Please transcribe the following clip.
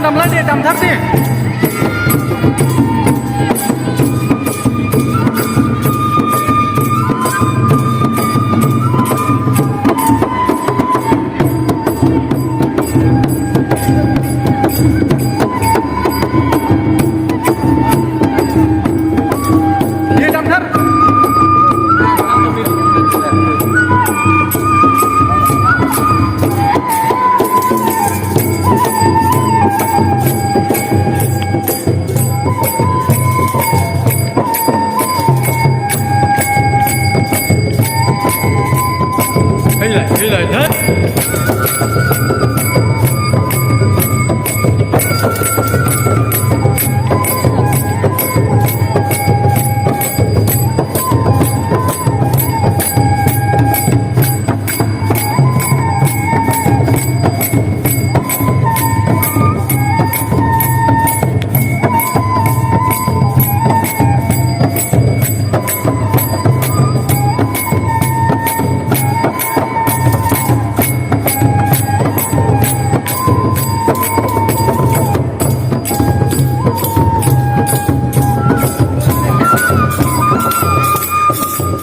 Damla they दामथार they they दामथार Hãy subscribe cho kênh Ghiền Mì Gõ để không bỏ lỡ những video hấp dẫn